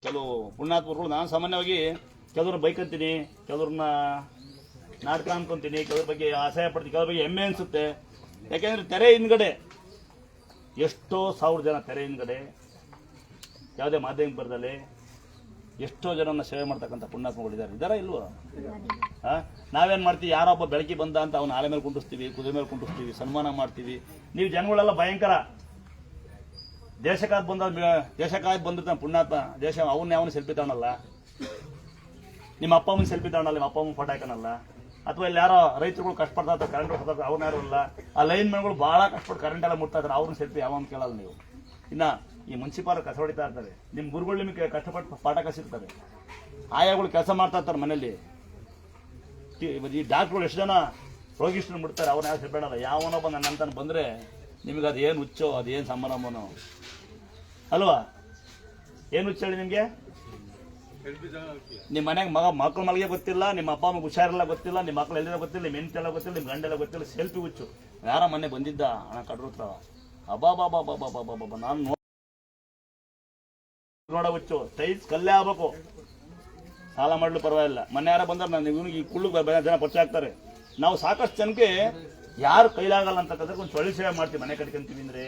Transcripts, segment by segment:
ಕೆಲವು ಪುಣ್ಯಾತ್ಮರು. ನಾನು ಸಾಮಾನ್ಯವಾಗಿ ಕೆಲವ್ರನ್ನ ಬೈಕಂತೀನಿ, ಕೆಲವ್ರನ್ನ ನಾಟಕ ಅನ್ಕೊಂತೀನಿ, ಕೆಲವ್ರ ಬಗ್ಗೆ ಆಸೆ ಪಡ್ತೀನಿ, ಕೆಲವ್ರ ಬಗ್ಗೆ ಹೆಮ್ಮೆ ಅನಿಸುತ್ತೆ. ಯಾಕೆಂದರೆ ತೆರೆ ಹಿಂದ್ಗಡೆ ಎಷ್ಟೋ ಸಾವಿರ ಜನ, ತೆರೆ ಹಿಂದ್ಗಡೆ ಯಾವುದೇ ಮಾಧ್ಯಮ ಬರದಲ್ಲಿ ಎಷ್ಟೋ ಜನನ ಸೇವೆ ಮಾಡ್ತಕ್ಕಂಥ ಪುಣ್ಯಾತ್ಮಗಳಿದ್ದಾರೆ. ಇದ್ದಾರಾ ಇಲ್ವೋ? ನಾವೇನು ಮಾಡ್ತೀವಿ, ಯಾರೊಬ್ಬ ಬೆಳಗ್ಗೆ ಬಂದ ಅಂತ ಅವನ ಆಲೆ ಮೇಲೆ ಕುಂಡಿಸ್ತೀವಿ, ಕುದುರೆ ಮೇಲೆ ಕುಂಡಿಸ್ತೀವಿ, ಸನ್ಮಾನ ಮಾಡ್ತೀವಿ. ನೀವು ಜನಗಳೆಲ್ಲ ಭಯಂಕರ. ದೇಶಕ್ಕಾಗಿ ಬಂದಿರ್ತಾನೆ ಪುಣ್ಯಾತ್ಮ, ದೇಶ ಅವನ್ನ ಯಾವನು ಸೆಲ್ಫಿ ತಗೊಳಲ್ಲ, ನಿಮ್ಮ ಅಪ್ಪ ಅಮ್ಮನ ಸೆಲ್ಫಿ ತಗೊಳಲ್ಲ, ನಿಮ್ಮ ಅಪ್ಪ ಅಮ್ಮನ ಫೋಟೋ ಹಾಕೋಣಲ್ಲ. ಅಥವಾ ಇಲ್ಲಿ ಯಾರೋ ರೈತರುಗಳು ಕಷ್ಟಪಡ್ತಾ ಇರ್ತಾರೆ, ಕರೆಂಟ್ ಹೊಡ್ತಾರೆ, ಅವ್ರನ್ನ ಯಾರು ಇಲ್ಲ. ಆ ಲೈನ್ ಮ್ಯಾನ್ಗಳು ಭಾಳ ಕಷ್ಟಪಟ್ಟು ಕರೆಂಟ್ ಎಲ್ಲ ಮುಟ್ತಾ ಇದ್ದಾರೆ, ಅವ್ರನ್ನ ಸೆಲ್ಫಿ ಯಾವನ್ ಕೇಳಲ್ಲ ನೀವು. ಇನ್ನು ಈ ಮುನ್ಸಿಪಾಲ್ ಕಸ ಹೊಡಿತಾ ಇರ್ತಾರೆ, ನಿಮ್ಮ ಗುರುಗಳು ನಿಮಗೆ ಕಷ್ಟಪಟ್ಟು ಪಾಠ ಕಲಿಸಿರ್ತಾರೆ, ಆಯಾಗಳು ಕೆಲಸ ಮಾಡ್ತಾ ಇರ್ತಾರೆ ಮನೇಲಿ. ಈ ಡಾಕ್ಟ್ರುಗಳು ಎಷ್ಟು ಜನ ರೋಗಿಷ್ಠರು ಮುಡ್ತಾರೆ, ಅವ್ರನ್ನ ಯಾವ ಸೆಲ್ಬೇಡಲ್ಲ. ಯಾವನೊಬ್ಬ ನನ್ನ ಅಂತ ಬಂದರೆ ನಿಮಗೆ ಅದು ಏನು ಹುಚ್ಚೋ, ಅದು ಏನು ಸಂಭ್ರಮನೋ ಅಲ್ವಾ? ಏನು ಹುಚ್ಚ ಹೇಳಿ ನಿಮಗೆ? ನಿಮ್ಮ ಮನೆಗೆ ಮಕ್ಕಳ ಮಲಗೆ ಗೊತ್ತಿಲ್ಲ, ನಿಮ್ಮ ಅಪ್ಪ ಅಮ್ಮಗೆ ಹುಷಾರೆಲ್ಲ ಗೊತ್ತಿಲ್ಲ, ನಿಮ್ಮ ಮಕ್ಕಳು ಎಲ್ಲಿರೋ ಗೊತ್ತಿಲ್ಲ, ನಿಮ್ಮ ಹೆಂಡತಿ ಎಲ್ಲ ಗೊತ್ತಿಲ್ಲ, ನಿಮ್ಮ ಗಂಡೆಲ್ಲ ಗೊತ್ತಿಲ್ಲ, ಸೆಲ್ಫಿ ಹುಚ್ಚು. ಯಾರ ಮನೆ ಬಂದಿದ್ದ ಹಣ ಕಡ್ರುತ್ತಾವ, ಅಬಾಬಾಬಾಬಾಬಾಬಾಬಾ ನಾನು ನೋಡ ಹುಚ್ಚು, ಸೈಜ್ ಕಲ್ಲೇ ಆಗ್ಬೇಕು. ಸಾಲ ಮಾಡಲು ಪರವಾಗಿಲ್ಲ. ಮೊನ್ನೆ ಯಾರ ಬಂದ್ರೆ ನಾನು ಇವನಿಗೆ ಈ ಕುಳ್ಳು ಜನ ಪರಿಚಯ ಆಗ್ತಾರೆ. ನಾವು ಸಾಕಷ್ಟು ಜನಕ್ಕೆ ಯಾರು ಕೈಲಾಗಲ್ಲ ಅಂತಕ್ಕಂಥ ಒಂದು ಚೊಳ್ಳಿ ಸೇವೆ ಮಾಡ್ತೀವಿ. ಮನೆ ಕಟ್ಕೊಂತೀವಿ ಅಂದರೆ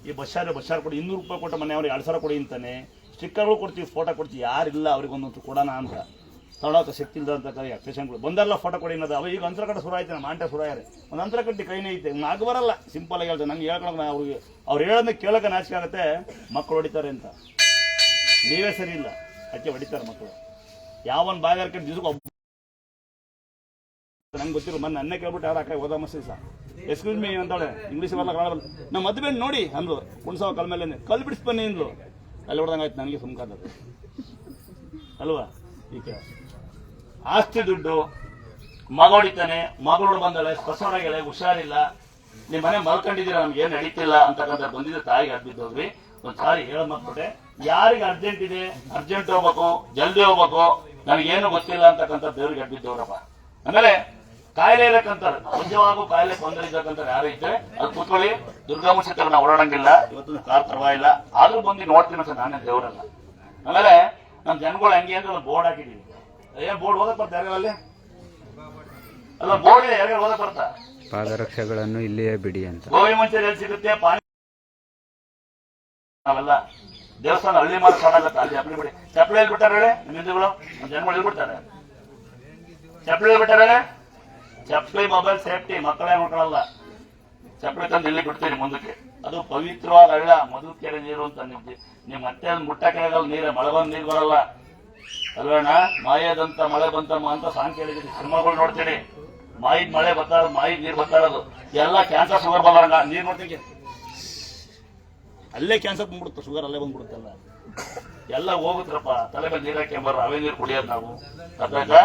ಈ ಬಸ್ಸಾರು ಕೊಡಿ, 200 ರೂಪಾಯಿ ಕೊಟ್ಟ ಮನೆ ಅವ್ರಿಗೆ 2,000 ಕೊಡಿ ಅಂತಾನೆ. ಸ್ಟಿಕ್ಕರ್ಗಳು ಕೊಡ್ತೀವಿ, ಫೋಟೋ ಕೊಡ್ತೀವಿ, ಯಾರಿಲ್ಲ ಅವ್ರಿಗೆ ಒಂದೊಂದು ಕೊಡೋಣ ಅಂತ. ತೊಗೊಳಕ್ಕೆ ಶಕ್ತಿ ಇಲ್ಲದಂತ ಪೇಷಂಟ್ಗಳು ಬಂದಾರಲ್ಲ ಫೋಟೋ ಕೊಡಿ ಅನ್ನೋದು. ಅವ ಈಗ ಅಂತರ ಕಟ್ಟ ಶುರು ಆಯ್ತು, ನಮ್ಮ ಮಾಂಟೆ ಶುರು ಆಗ್ಯಾರೆ. ಒಂದು ಅಂತರ ಕಟ್ಟಿ ಕೈನೇ ಐತೆ, ಆಗ ಬರಲ್ಲ. ಸಿಂಪಲ್ ಆಗಿ ಹೇಳ್ತಾರೆ, ನಂಗೆ ಹೇಳ್ಕೊಳಕ್ಕೆ ಅವ್ರಿಗೆ ಅವ್ರು ಹೇಳೋದನ್ನ ಕೇಳೋಕೆ ನಾಚಿಕೆ ಆಗುತ್ತೆ. ಮಕ್ಕಳು ಹೊಡಿತಾರೆ ಅಂತ, ನೀವೇ ಸರಿ ಇಲ್ಲ, ಅದಕ್ಕೆ ಹೊಡಿತಾರೆ ಮಕ್ಕಳು. ಯಾವನ್ ಬಾಯಾರಿಕೆ ದಿವಸಕ್ಕೆ ಒಬ್ಬ ನಂಗೆ ಗೊತ್ತಿಲ್ಲ. ಮೊನ್ನೆ ಅನ್ನೇ ಕೇಳ್ಬಿಟ್ಟು ಯಾರು ಹಾಕಿ ಓದಾ ಮಸ್ತಿ ಸಹ ಎಕ್ಸ್ಕ್ಯೂಸ್ ಮೀ ಅಂತಾಳೆ, ಇಂಗ್ಲೀಷ್ ಬರಲ್ಲ, ಕನ್ನಡ ಬರಲ್ಲ. ನಮ್ಮ ಮದುವೆ ನೋಡಿ ಅಂದ್ಲು, ಕುಣ್ಸವ ಕಲ್ ಮೇಲೆ ಕಲ್ ಬಿಡಿಸ್ ಬನ್ನಿ ಅಂದ್ಲು. ಅಲ್ಲಿ ಹೊಡೆದಂಗೆ ಆಯ್ತು ನನಗೆ ಸುಮ್ಕಾದದ್ದು ಅಲ್ವಾ? ಈಗ ಆಸ್ತಿ ದುಡ್ಡು, ಮಗ ಹೊಡಿತಾನೆ, ಮಗಳು ಬಂದಾಳೆ, ಬಸವರಾಗಿಳೆ, ಹುಷಾರಿಲ್ಲ, ನಿಮ್ಮ ಮನೆ ಮಲ್ಕೊಂಡಿದ್ದೀರಾ, ನಮ್ಗೆ ಏನು ನಡೀತಿಲ್ಲ ಅಂತಕ್ಕಂಥ ಬಂದಿದ್ದ ತಾಯಿಗೆ ಅಡ್ಬಿದ್ದೋಗ್ರಿ. ಒಂದು ಸಾರಿ ಹೇಳೋದು ಮತ್ಬಿಟ್ಟೆ, ಯಾರಿಗೆ ಅರ್ಜೆಂಟ್ ಇದೆ, ಅರ್ಜೆಂಟ್ ಹೋಗ್ಬೇಕು, ಜಲ್ದಿ ಹೋಗ್ಬೇಕು, ನನಗೇನು ಗೊತ್ತಿಲ್ಲ ಅಂತಕ್ಕಂಥ ದೇವ್ರಿಗೆ ಅಡ್ಬಿದ್ದವ್ರಪ್ಪ. ಆಮೇಲೆ ಕಾಯಿಲೆ ಇರಕ್ಕಂತಾರೆ, ನಿಜವಾಗೂ ಕಾಯಿಲೆ ತೊಂದರೆ ಇದ್ದಕ್ಕಂತಾರೆ ಯಾರು ಇದ್ರೆ ಅದು ಕೂತ್ಕೊಳ್ಳಿ. ದುರ್ಗಾಮುಷ ನಾವು ಓಡಾಡಂಗಿಲ್ಲ, ಇವತ್ತು ಕಾರ್ ಪರವಾಗಿಲ್ಲ, ಆದ್ರೂ ಬಂದು ನೋಡ್ತೀನಿ ಅಂತ ನಾನೇ ದೇವರಲ್ಲ. ಆಮೇಲೆ ನಮ್ಮ ಜನಗಳು ಹೆಂಗೆ ಅಂದ್ರೆ ಒಂದು ಬೋರ್ಡ್ ಹಾಕಿದೀವಿ. ಏನ್ ಬೋರ್ಡ್ ಓದಕ್ ಬರ್ತಾ ಯಾರಲ್ಲಿ ಅಲ್ಲ, ಬೋರ್ಡ್ ಯಾರು ಓದಕ್ ಬರ್ತಾ? ಪಾದರಕ್ಷೆಗಳನ್ನು ಇಲ್ಲಿಯೇ ಬಿಡಿ ಅಂತ. ಗೋವಿ ಮಂಚೂರಿ ಎಲ್ಲಿ ಸಿಗುತ್ತೆ, ಪಾನಿ ನಾವೆಲ್ಲ ದೇವಸ್ಥಾನ ಹಳ್ಳಿ ಮಾತ್ರ ಕಾಣಾಗತ್ತ, ಅಲ್ಲಿ ಚಪ್ಪಲಿ ಬಿಡಿ. ಚಪ್ಪಲಿ ಎಲ್ಲಿ ಬಿಟ್ಟಾರ ಹೇಳಿ ನಿಮ್ಮ ಹಿಂದೂಗಳು? ನಮ್ಮ ಜನಗಳು ಎಲ್ಲಿ ಬಿಡ್ತಾರೆ ಚಪ್ಪಲಿ? ಎಲ್ಲಿ ಬಿಟ್ಟಾರ ಹೇಳಿ? ಚಪ್ಪಲಿ ಮೊಬೈಲ್ ಸೇಫ್ಟಿ, ಮಕ್ಕಳೇ ನೋಡ್ಕೊಳ್ಳಲ್ಲ. ಚಪ್ಪಲಿ ತಂದು ಇಲ್ಲಿ ಬಿಡ್ತೀರಿ ಮುಂದಕ್ಕೆ. ಅದು ಪವಿತ್ರವಾದ ಹಳ್ಳ, ಮೊದಲು ಕೆರೆ ನೀರು ಅಂತ ನಿಮ್ ಮತ್ತೆ ಮುಟ್ಟಕ್ಕೆ ಆಗಲ್ಲ ನೀರು, ಮಳೆ ಬಂದು ನೀರು ಬರಲ್ಲ ಅಲ್ವಣ್ಣ. ಮಾಯದಂತ ಮಳೆ ಬಂತಮ್ಮ ಅಂತ ಸಾಂಗ್ ಕೇಳಿದೀನಿ, ಸಿನಿಮಾಗಳು ನೋಡ್ತೀನಿ. ಮಾಯಿದ್ ಮಳೆ ಬರ್ತಾರದು, ಮಾಯಿದ್ ನೀರು ಬರ್ತಾರದು, ಎಲ್ಲ ಕ್ಯಾನ್ಸರ್ ಶುಗರ್ ಬರಲ್ಲ. ನೀರು ನೋಡ್ತೀನಿ, ಅಲ್ಲೇ ಕ್ಯಾನ್ಸರ್ ಬಂದ್ಬಿಡುತ್ತೆ, ಶುಗರ್ ಅಲ್ಲೇ ಬಂದ್ಬಿಡುತ್ತಲ್ಲ, ಎಲ್ಲ ಹೋಗುತ್ತಪ್ಪ. ತಲೆ ಮೇಲೆ ನೀರು ಹಾಕ್ಯಂಬಾರ, ಅವೇ ನೀರು ಕುಡಿಯೋದು ನಾವು. ಅದಾಯ್ತಾ?